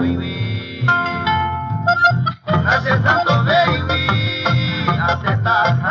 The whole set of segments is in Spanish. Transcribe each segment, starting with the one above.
baby. Hace tanto baby, hace tanto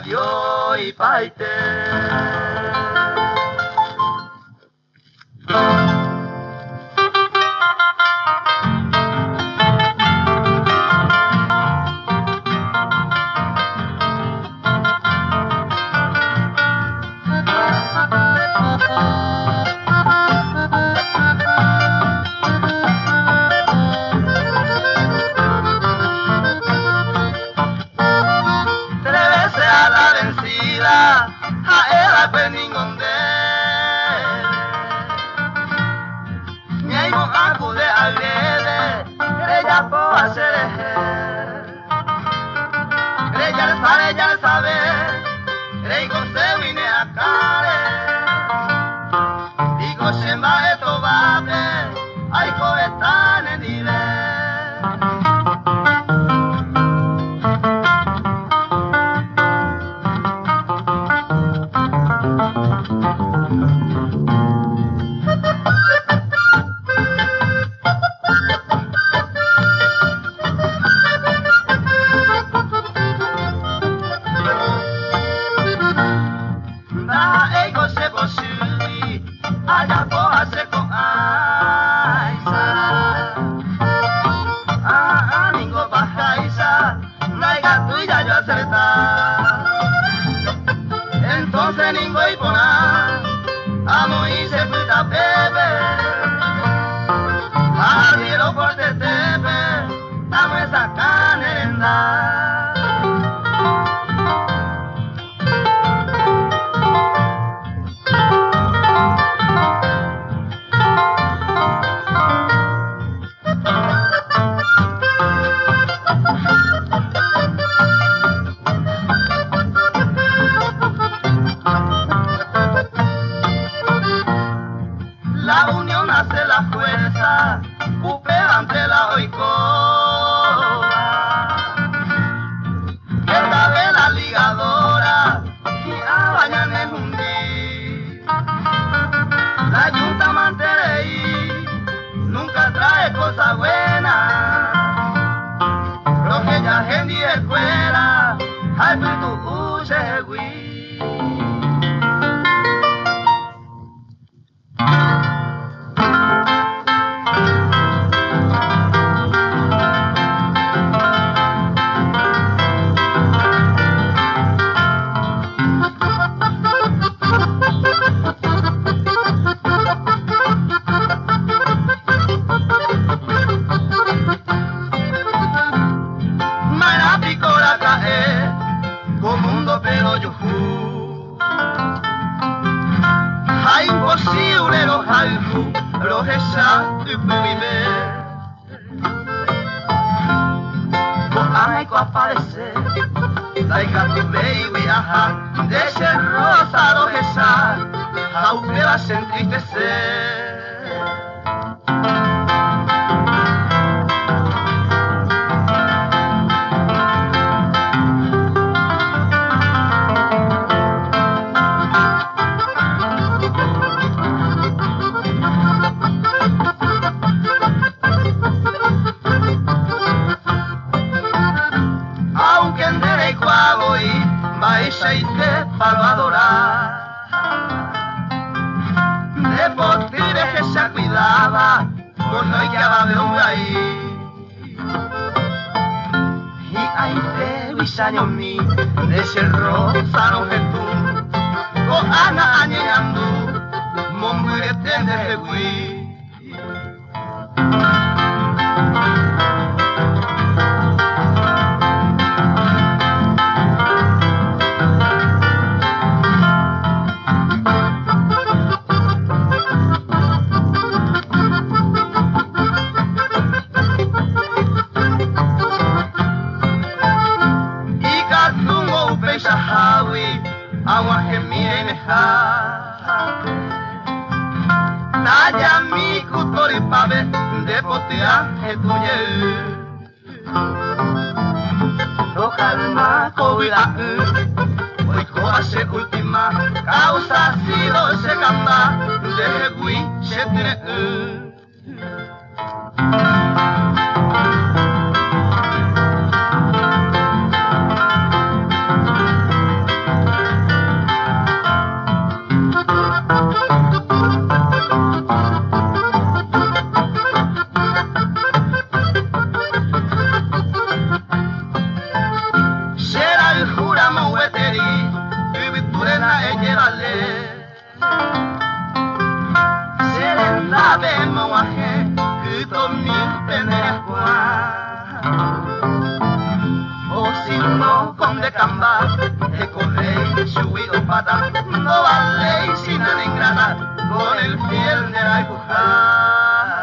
Adiós y paite. ya sabe, Reiko se vine a care. Digo, Shemba esto babe, Aiko están en ile. Entonces ningo y pona, amo y se puta bebe, adielo por te tepe, amo esa canenda. La unión hace la fuerza, upe ante la oicoa. Esta vez la ligadora, y a bañar en un día. La yunta mantereí, nunca trae cosa buena. Lo que ya gente de escuela, hay tu uche güey. Pero yo fui hay imposible los alfu los esa tu vive hay que aparecer like a tu baby ajá de ese rosa los esa aunque la entristecer. Aceite para adorar de por ti de que se cuidaba por no hay que de un ahí y hay de bisaño mi de ser rosa no tú o ana añando mombirete de gui. Agua que mire meja Naya mi cutori pave de poteaje tuye No calma cobila Hoy coase última Causa sido se camba De gui se tiene no vale sin la ingrata con el fiel de la cuja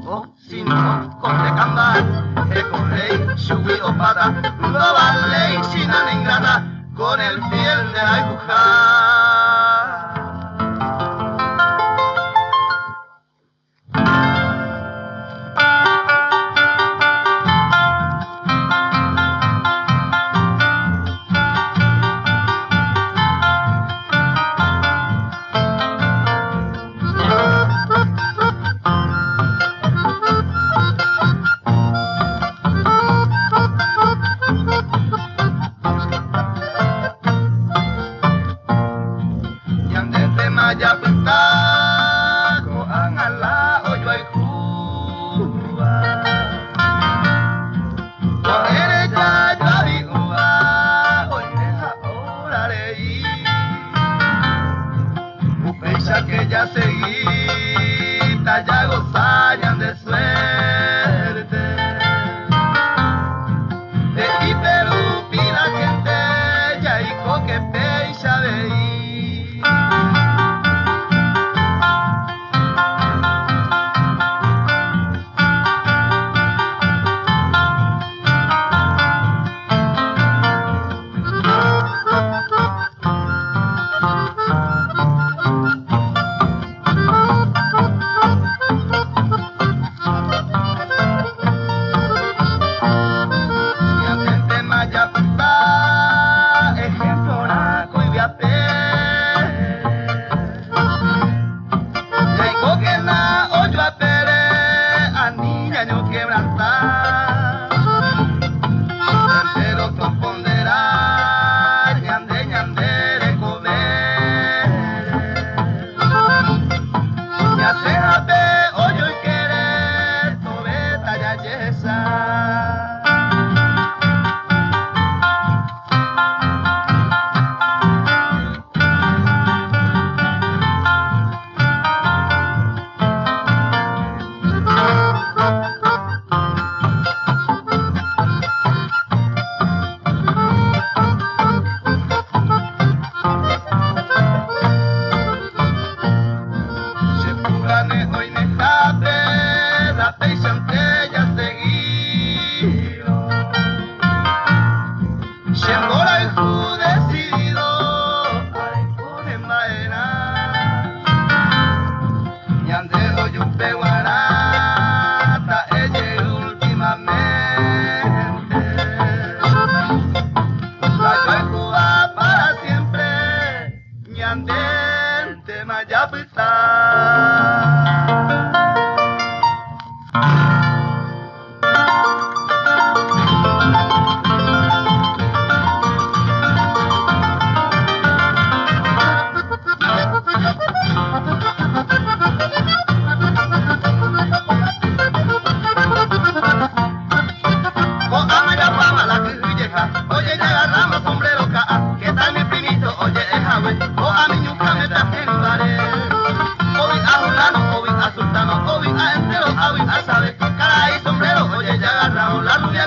o si no con de cambar que corre subí o pata no vale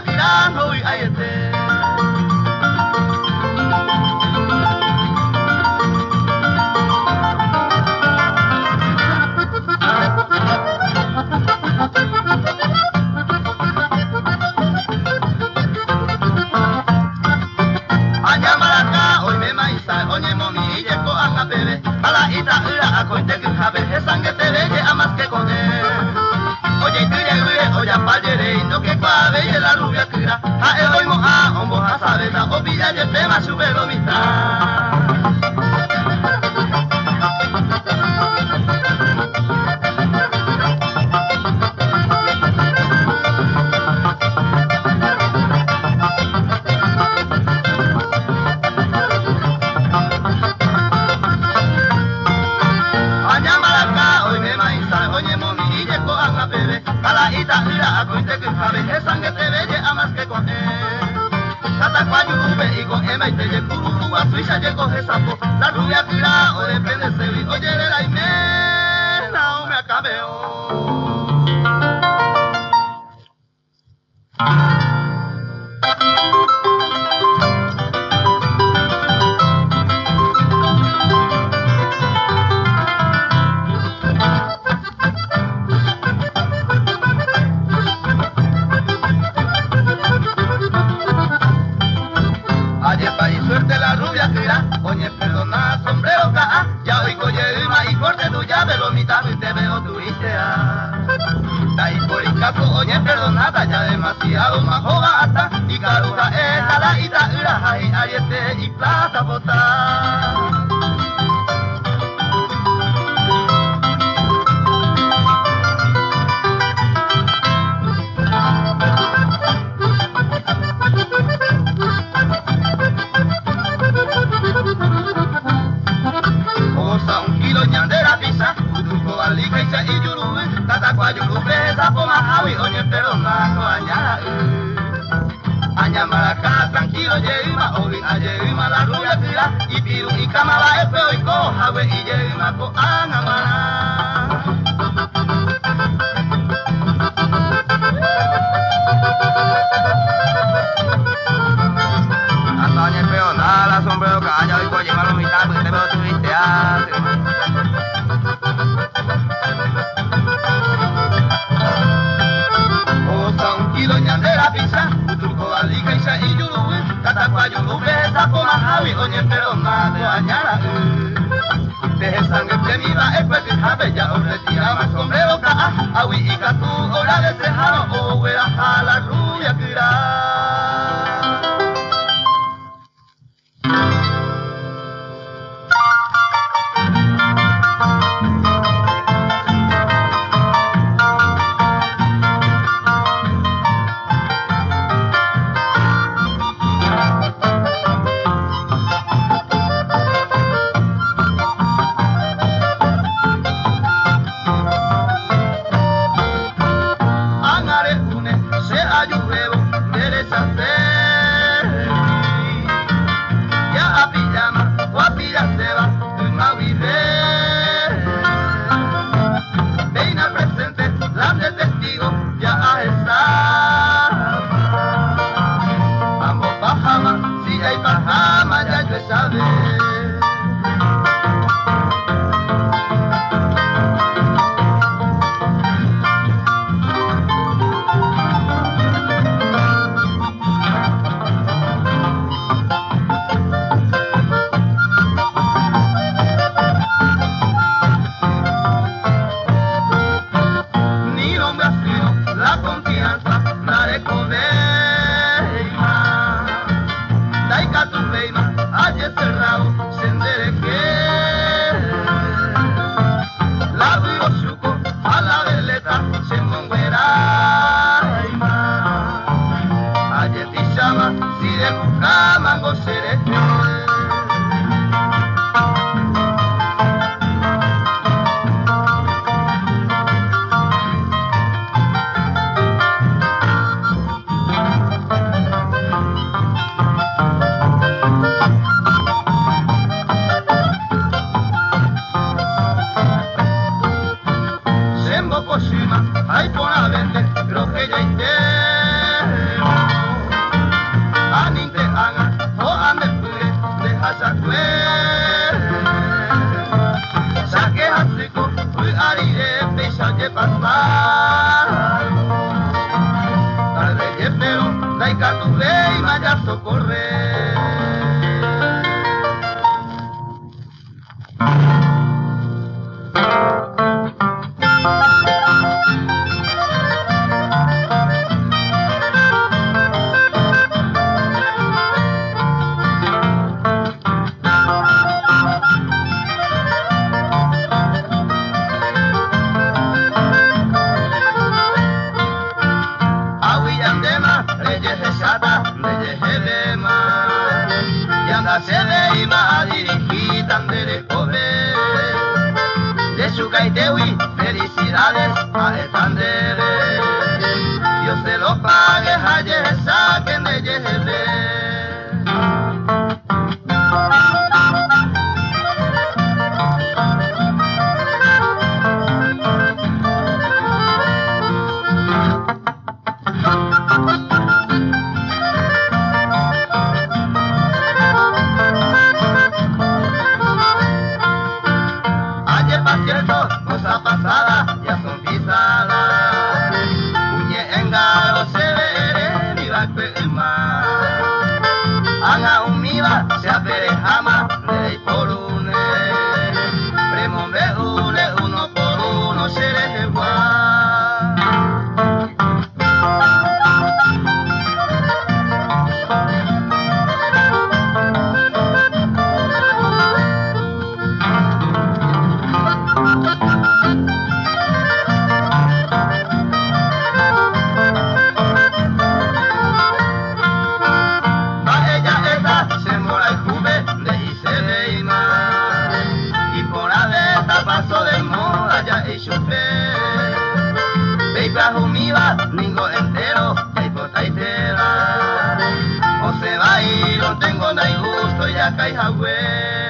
tirando y ahí esté. La rubia tira o depende de ser, oye de la imena o me acabeo. Oye, perdonada, ya demasiado más jugata y caruja esta la ita ura y ariete y plata botar. Osa un kilo ñandera pizza, utuco alica y se y yurube, tatacuá yurube, sapo mahawi, oye, perdonado, añara, añamaraca, tranquilo, yeima, obi, ayema, la rubia tira, y piru, y camara, el feo, y coja, we, y yeima, co, anamara. Antoña, el feo, nada, sombrero, calla, y coye, malo, mitad, porque te veo turistear. Y yurube, tatacuá yurube, sapo mahawi, oye, pero nada, añara, deje sangre de mi va, el cuerpo jabe, ya os retira más sombrero, ca'a, awi y catú, hora de cejaro, o huera a la rubia kira. Ay, por la vente, creo que ya hice. tu ley maya socorre. Se ve más dirigida de comer de su caitewi, felicidades a estandere. Dios se lo pague, ayer saquen de Yehebe. Cosa pasada ya son pisadas, uñe engaro se veré mi bacuema, haga un miba se aperejama de por une, premo me une uno por uno se les igual. Ningo entero, hay potaitera. O se va y no tengo nada gusto, ya cae jagüe.